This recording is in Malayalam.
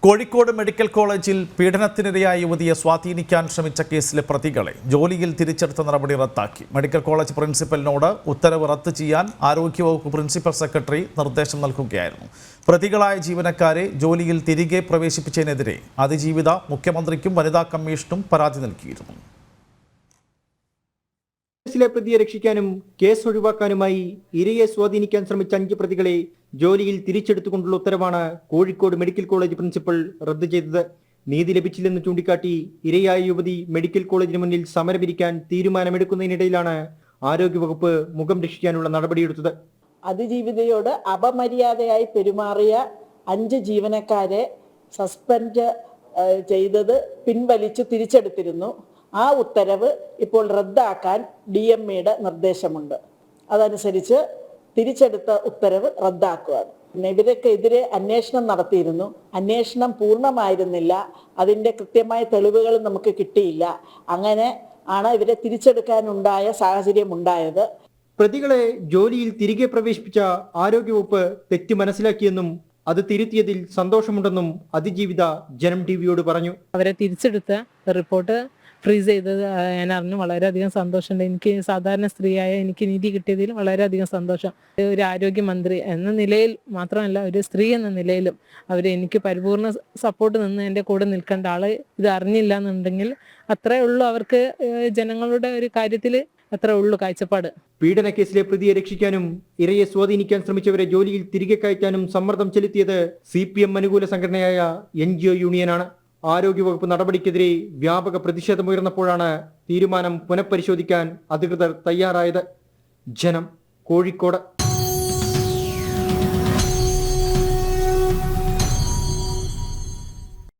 കോഴിക്കോട് മെഡിക്കൽ കോളേജിൽ പീഡനത്തിനിരയായ യുവതിയെ സ്വാധീനിക്കാൻ ശ്രമിച്ച കേസിലെ പ്രതികളെ ജോലിയിൽ തിരിച്ചെടുത്ത നടപടി റദ്ദാക്കി. മെഡിക്കൽ കോളേജ് പ്രിൻസിപ്പലിനോട് ഉത്തരവ് റദ്ദ് ചെയ്യാൻ ആരോഗ്യവകുപ്പ് പ്രിൻസിപ്പൽ സെക്രട്ടറി നിർദ്ദേശം നൽകുകയായിരുന്നു. പ്രതികളായ ജീവനക്കാരെ ജോലിയിൽ തിരികെ പ്രവേശിപ്പിച്ചതിനെതിരെ അതിജീവിത മുഖ്യമന്ത്രിക്കും വനിതാ കമ്മീഷനും പരാതി നൽകിയിരുന്നു. കേസിലെ പ്രതിയെ രക്ഷിക്കാനും കേസ് ഒഴിവാക്കാനുമായി ഇരയെ സ്വാധീനിക്കാൻ ശ്രമിച്ച 5 പ്രതികളെ ജോലിയിൽ തിരിച്ചെടുത്തുകൊണ്ടുള്ള ഉത്തരവാണ് കോഴിക്കോട് മെഡിക്കൽ കോളേജ് പ്രിൻസിപ്പൽ റദ്ദ് ചെയ്തത്. നീതി ലഭിച്ചില്ലെന്ന് ചൂണ്ടിക്കാട്ടി ഇരയായ യുവതി മെഡിക്കൽ കോളേജിന് മുന്നിൽ സമരമിരിക്കാൻ തീരുമാനമെടുക്കുന്നതിനിടയിലാണ് ആരോഗ്യവകുപ്പ് മുഖം രക്ഷിക്കാനുള്ള നടപടിയെടുത്തത്. അതിജീവിതയോട് അപമര്യാദയായി പെരുമാറിയ 5 ജീവനക്കാരെ സസ്പെൻഡ് ചെയ്തത് പിൻവലിച്ചു തിരിച്ചെടുത്തിരുന്നു. ആ ഉത്തരവ് ഇപ്പോൾ റദ്ദാക്കാൻ DMAയുടെ നിർദ്ദേശമുണ്ട്. അതനുസരിച്ച് തിരിച്ചെടുത്ത ഉത്തരവ് റദ്ദാക്കുകയാണ്. ഇവർക്കെതിരെ അന്വേഷണം നടത്തിയിരുന്നു. അന്വേഷണം പൂർണ്ണമായിരുന്നില്ല. അതിൻ്റെ കൃത്യമായ തെളിവുകൾ നമുക്ക് കിട്ടിയില്ല. അങ്ങനെ ആണ് ഇവരെ തിരിച്ചെടുക്കാനുണ്ടായ സാഹചര്യം ഉണ്ടായത്. പ്രതികളെ ജോലിയിൽ തിരികെ പ്രവേശിപ്പിച്ച ആരോഗ്യവകുപ്പ് തെറ്റ് മനസ്സിലാക്കിയെന്നും അത് തിരുത്തിയതിൽ സന്തോഷമുണ്ടെന്നും അതിജീവിത ജനം ടിവിയോട് പറഞ്ഞു. അവരെ തിരിച്ചെടുത്ത റിപ്പോർട്ട് ഫ്രീസ് ചെയ്തത് ഞാൻ അറിഞ്ഞു. വളരെയധികം സന്തോഷമുണ്ട്. എനിക്ക് സാധാരണ സ്ത്രീയായ എനിക്ക് നീതി കിട്ടിയതിൽ വളരെയധികം സന്തോഷം. ഒരു ആരോഗ്യമന്ത്രി എന്ന നിലയിൽ മാത്രമല്ല, ഒരു സ്ത്രീ എന്ന നിലയിലും അവർ എനിക്ക് പരിപൂർണ സപ്പോർട്ട് നിന്ന് എൻ്റെ കൂടെ നിൽക്കേണ്ട ആള് ഇത് അറിഞ്ഞില്ല എന്നുണ്ടെങ്കിൽ അത്രേ ഉള്ളൂ. അവർക്ക് ജനങ്ങളുടെ ഒരു കാര്യത്തിൽ അത്രേ ഉള്ളൂ കാഴ്ചപ്പാട്. പീഡന കേസിലെ പ്രതിയെ രക്ഷിക്കാനും ഇരയെ സ്വാധീനിക്കാൻ ശ്രമിച്ചവരെ ജോലിയിൽ തിരികെ കയറ്റാനും സമ്മർദ്ദം ചെലുത്തിയത് CPM അനുകൂല സംഘടനയായ NGO യൂണിയനാണ്. ആരോഗ്യവകുപ്പ് നടപടിക്കെതിരെ വ്യാപക പ്രതിഷേധമുയർന്നപ്പോഴാണ് തീരുമാനം പുനഃപരിശോധിക്കാൻ അധികൃതർ തയ്യാറായത്. ജനം, കോഴിക്കോട്.